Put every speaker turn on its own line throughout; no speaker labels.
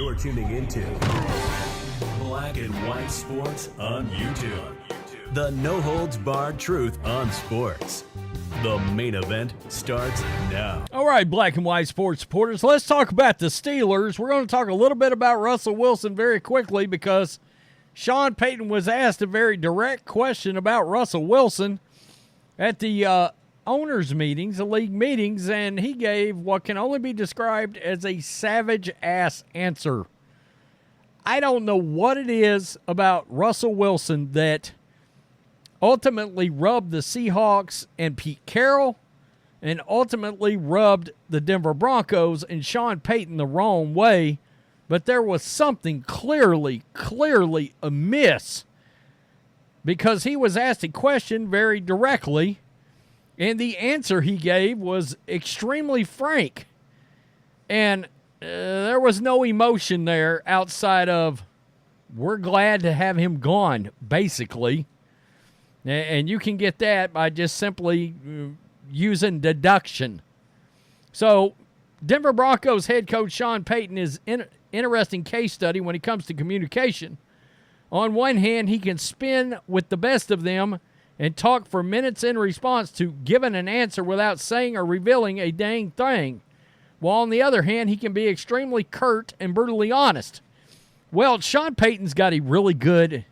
You're tuning into Black and White Sports on YouTube. The no-holds-barred truth on sports. The main event starts now.
All right, Black and White Sports supporters, let's talk about the Steelers. We're going to talk a little bit about Russell Wilson very quickly because Sean Payton was asked a very direct question about Russell Wilson at the owners' meetings, the league meetings, and he gave what can only be described as a savage-ass answer. I don't know what it is about Russell Wilson that ultimately rubbed the Seahawks and Pete Carroll and ultimately rubbed the Denver Broncos and Sean Payton the wrong way, but there was something clearly amiss because he was asked a question very directly, and the answer he gave was extremely frank, and there was no emotion there outside of, we're glad to have him gone, basically. And you can get that by just simply using deduction. So, Denver Broncos head coach Sean Payton is an interesting case study when it comes to communication. On one hand, he can spin with the best of them and talk for minutes in response to giving an answer without saying or revealing a dang thing. While on the other hand, he can be extremely curt and brutally honest. Well, Sean Payton's got a really good...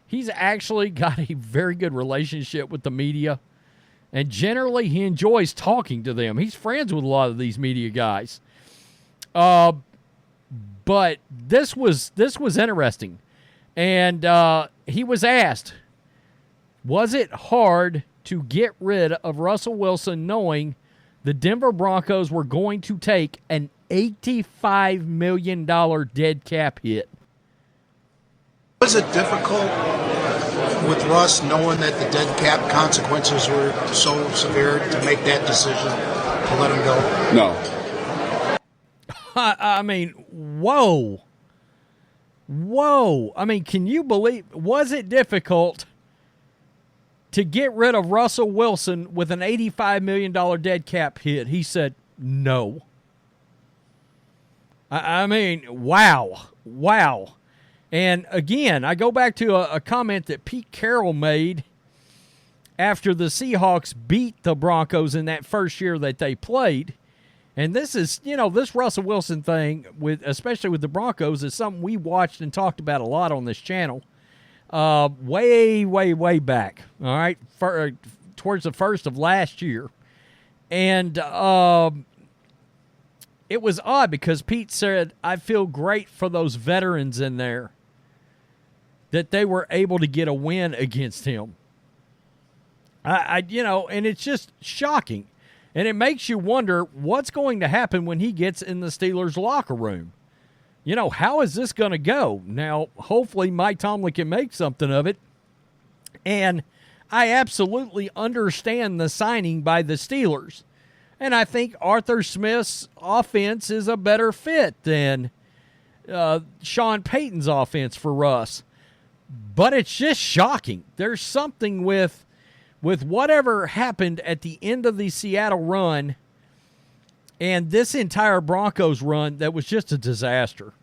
He's actually got a very good relationship with the media, and generally he enjoys talking to them. He's friends with a lot of these media guys. But this was interesting, and he was asked, was it hard to get rid of Russell Wilson knowing the Denver Broncos were going to take an $85 million dead cap hit?
Was it difficult with Russ knowing that the dead cap consequences were so severe to make that decision to let him go?
No.
I mean, whoa. I mean, can you believe, was it difficult to get rid of Russell Wilson with an $85 million dead cap hit? He said, no. I mean, wow. And again, I go back to a comment that Pete Carroll made after the Seahawks beat the Broncos in that first year that they played. And this is, this Russell Wilson thing, especially with the Broncos, is something we watched and talked about a lot on this channel way back, all right, towards the first of last year. And it was odd because Pete said, I feel great for those veterans in there, that they were able to get a win against him. And it's just shocking. And it makes you wonder what's going to happen when he gets in the Steelers locker room. How is this going to go? Now, hopefully Mike Tomlin can make something of it. And I absolutely understand the signing by the Steelers. And I think Arthur Smith's offense is a better fit than Sean Payton's offense for Russ. But it's just shocking. There's something with whatever happened at the end of the Seattle run and this entire Broncos run that was just a disaster.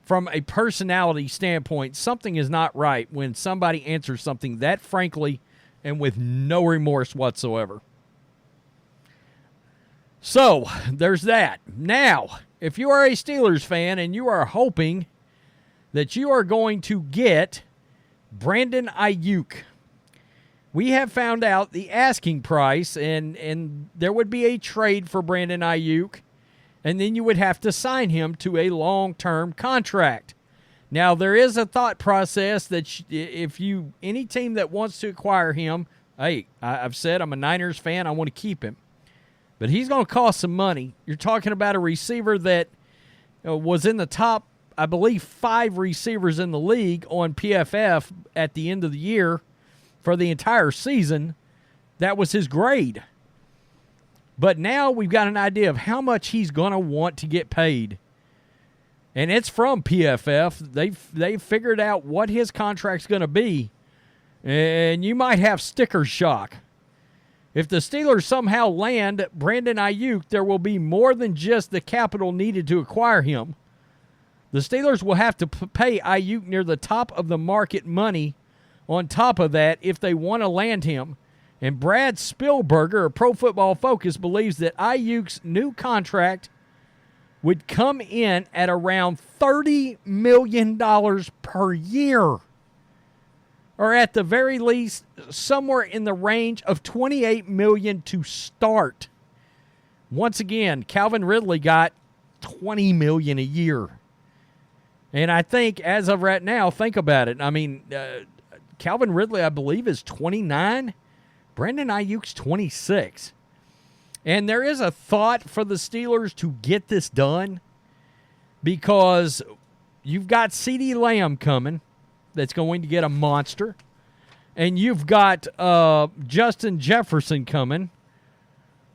From a personality standpoint, something is not right when somebody answers something that frankly and with no remorse whatsoever. So, there's that. Now, if you are a Steelers fan and you are hoping that you are going to get Brandon Aiyuk, we have found out the asking price, and there would be a trade for Brandon Aiyuk, and then you would have to sign him to a long-term contract. Now, there is a thought process that any team that wants to acquire him, hey, I've said I'm a Niners fan, I want to keep him. But he's going to cost some money. You're talking about a receiver that was in the top, I believe, 5 receivers in the league on PFF at the end of the year for the entire season. That was his grade. But now we've got an idea of how much he's going to want to get paid. And it's from PFF. They've figured out what his contract's going to be. And you might have sticker shock. If the Steelers somehow land Brandon Aiyuk, there will be more than just the capital needed to acquire him. The Steelers will have to pay Aiyuk near the top of the market money on top of that if they want to land him. And Brad Spielberger of Pro Football Focus believes that Aiyuk's new contract would come in at around $30 million per year. Or at the very least, somewhere in the range of $28 million to start. Once again, Calvin Ridley got $20 million a year. And I think, as of right now, think about it. I mean, Calvin Ridley, I believe, is 29. Brandon Aiyuk's 26. And there is a thought for the Steelers to get this done because you've got CeeDee Lamb coming that's going to get a monster. And you've got Justin Jefferson coming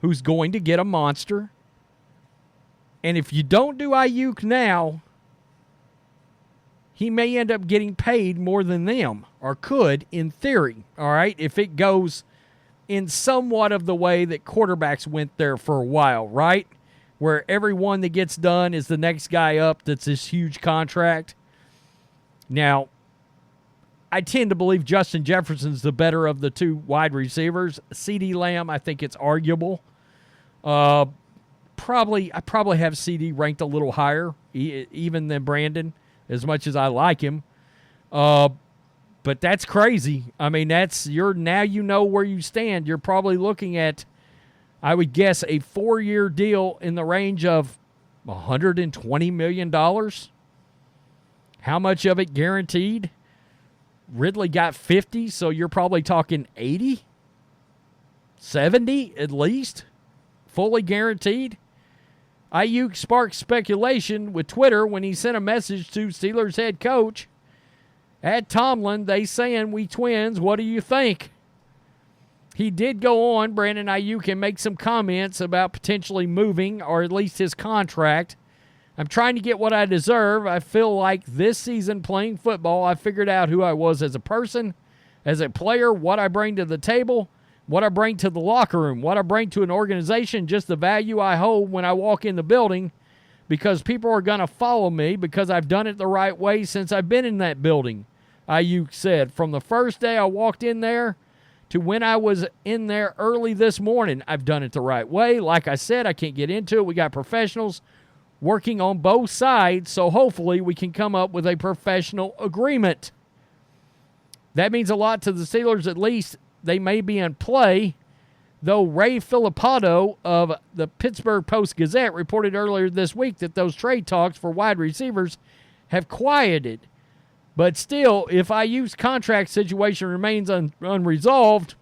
who's going to get a monster. And if you don't do Aiyuk now, he may end up getting paid more than them, or could in theory, all right, if it goes in somewhat of the way that quarterbacks went there for a while, right? Where everyone that gets done is the next guy up that's this huge contract. Now, I tend to believe Justin Jefferson's the better of the two wide receivers. CeeDee Lamb, I think it's arguable. I probably have CeeDee ranked a little higher, even than Brandon, as much as I like him. But that's crazy. I mean, now you know where you stand. You're probably looking at, I would guess, a 4-year deal in the range of $120 million. How much of it guaranteed? Ridley got 50, so you're probably talking 80, 70 at least, fully guaranteed. Aiyuk sparked speculation with Twitter when he sent a message to Steelers head coach at Tomlin. They saying, "We twins, what do you think?" He did go on, Brandon Aiyuk, and make some comments about potentially moving, or at least his contract. "I'm trying to get what I deserve. I feel like this season playing football, I figured out who I was as a person, as a player, what I bring to the table, what I bring to the locker room, what I bring to an organization, just the value I hold when I walk in the building, because people are going to follow me because I've done it the right way since I've been in that building," Aiyuk said. "From the first day I walked in there to when I was in there early this morning, I've done it the right way. Like I said, I can't get into it. We got professionals working on both sides, so hopefully we can come up with a professional agreement." That means a lot to the Steelers. At least they may be in play, though Ray Filippato of the Pittsburgh Post-Gazette reported earlier this week that those trade talks for wide receivers have quieted. But still, if Aiyuk's contract situation remains unresolved,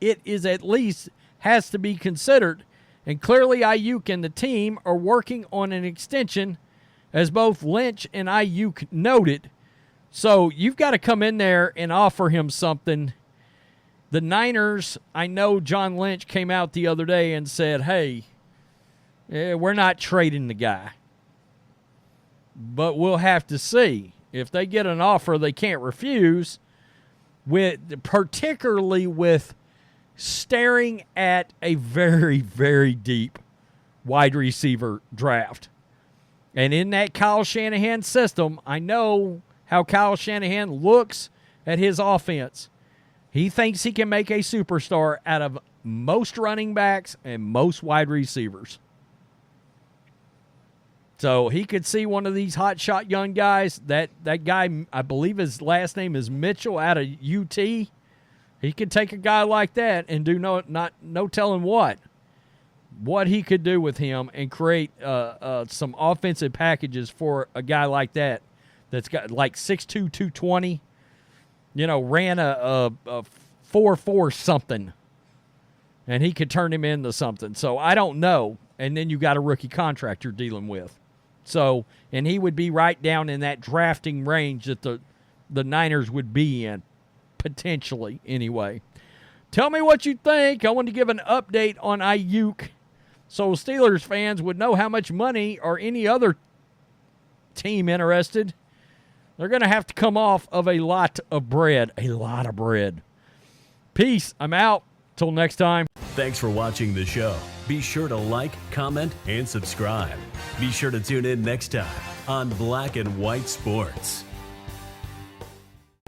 it is at least has to be considered. And clearly Aiyuk and the team are working on an extension, as both Lynch and Aiyuk noted. So you've got to come in there and offer him something. The Niners, I know John Lynch came out the other day and said, "Hey, we're not trading the guy." But we'll have to see. If they get an offer they can't refuse, particularly with staring at a very, very deep wide receiver draft. And in that Kyle Shanahan system, I know how Kyle Shanahan looks at his offense. He thinks he can make a superstar out of most running backs and most wide receivers. So he could see one of these hotshot young guys. That guy, I believe his last name is Mitchell out of UT. He could take a guy like that and do no telling what he could do with him and create some offensive packages for a guy like that that's got like 6'2", 220, ran a 4.4 something, and he could turn him into something. So I don't know. And then you got a rookie contract you're dealing with. So, and he would be right down in that drafting range that the Niners would be in, potentially, anyway. Tell me what you think. I want to give an update on Aiyuk so Steelers fans would know how much money, or any other team interested, they're going to have to come off of a lot of bread. A lot of bread. Peace. I'm out. Till next time.
Thanks for watching the show. Be sure to like, comment, and subscribe. Be sure to tune in next time on Black and White Sports.